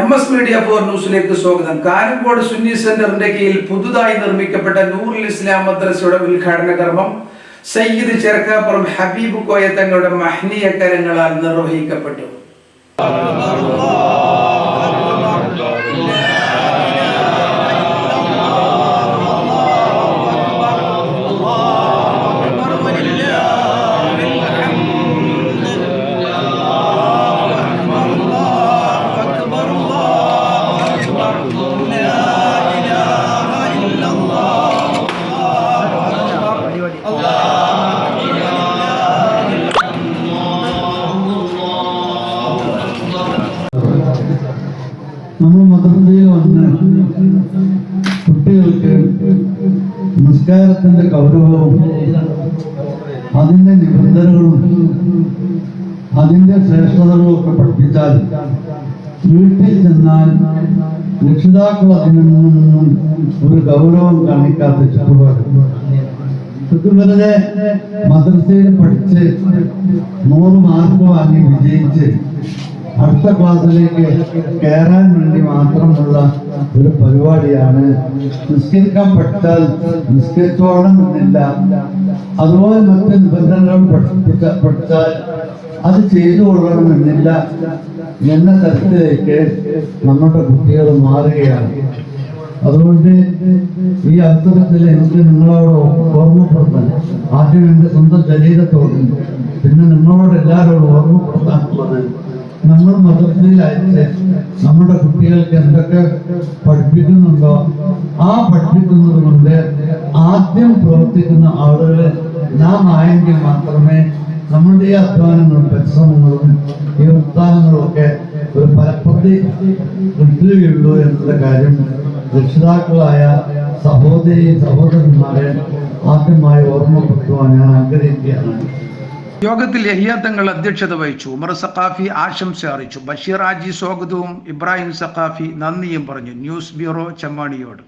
MS media for ന്യൂസിലേക്ക് സ്വാഗതം. കാരങ്കോട് സുന്നി സെന്ററിന്റെ കീഴിൽ പുതുതായി നിർമ്മിക്കപ്പെട്ട നൂറുൽ ഇസ്ലാം മദ്രസയുടെ ഉദ്ഘാടന കർമ്മം സയ്യിദ് ചെർക്കാപ്പുറം ഹബീബ് കോയ തങ്ങളുടെ മഹ്നിയ കരങ്ങളാൽ നിർവഹിക്കപ്പെട്ടു. നമ്മൾ മദ്രസയിൽ വന്ന് കുട്ടികൾക്ക് നിസ്കാരത്തിന്റെ ഗൗരവവും അതിന്റെ നിബന്ധനകളും അതിന്റെ ശ്രേഷ്ഠതകളും ഒക്കെ പഠിപ്പിച്ചാൽ വീട്ടിൽ ചെന്നാൽ രക്ഷിതാക്കൾ അതിൽ നിന്നും ഒരു ഗൗരവം കാണിക്കാത്ത ചുറ്റുപാട് വെറുതെ മദ്രസയിൽ പഠിച്ച് 100 മാർക്ക് വാങ്ങി വിജയിച്ച് അടുത്ത ക്ലാസ്സിലേക്ക് കയറാൻ വേണ്ടി മാത്രമുള്ള ഒരു പരിപാടിയാണ്. നിസ്കരിക്കാൻ പഠിച്ചാൽ നിസ്കരിച്ചോളം എന്നില്ല, അതുപോലെ മറ്റ് നിബന്ധനകൾ പഠിച്ചാൽ അത് ചെയ്തു കൊള്ളണമെന്നില്ല എന്ന തരത്തിലേക്ക് നമ്മുടെ കുട്ടികൾ മാറുകയാണ്. അതുകൊണ്ട് ഈ അവസരത്തിൽ എനിക്ക് നിങ്ങളോട് ഓർമ്മപ്പെടുത്താൻ, ആദ്യം എൻ്റെ സ്വന്തം ശരീരത്തോടും പിന്നെ നിങ്ങളോട് എല്ലാവരോടും ഓർമ്മപ്പെടുത്താനുള്ളത്, നമ്മൾ മദ്രസയിൽ അയച്ച് നമ്മുടെ കുട്ടികൾക്ക് എന്തൊക്കെ പഠിപ്പിക്കുന്നുണ്ടോ ആ പഠിപ്പിക്കുന്നത് കൊണ്ട് ആദ്യം പ്രവർത്തിക്കുന്ന ആളുകൾ നാം ആയെങ്കിൽ മാത്രമേ നമ്മുടെ ഈ അധ്വാനങ്ങളും പരിശ്രമങ്ങളും ഈ ഉത്സാഹങ്ങളും ഒക്കെ ഒരു ഫലപ്രതി കിട്ടുകയുള്ളൂ എന്നുള്ള കാര്യം രക്ഷിതാക്കളായ സഹോദരന്മാരെ ആദ്യമായി ഓർമ്മപ്പെടുത്തുവാൻ ഞാൻ ആഗ്രഹിക്കുകയാണ്. യോഗത്തിൽ യഹ്യ തങ്ങൾ അധ്യക്ഷത വഹിച്ചു. ഉമർ സഖാഫി ആശംസ അറിയിച്ചു. ബഷീർ ഹാജി സ്വാഗതവും ഇബ്രാഹിം സഖാഫി നന്ദിയും പറഞ്ഞു. News bureau Chemmaniyode.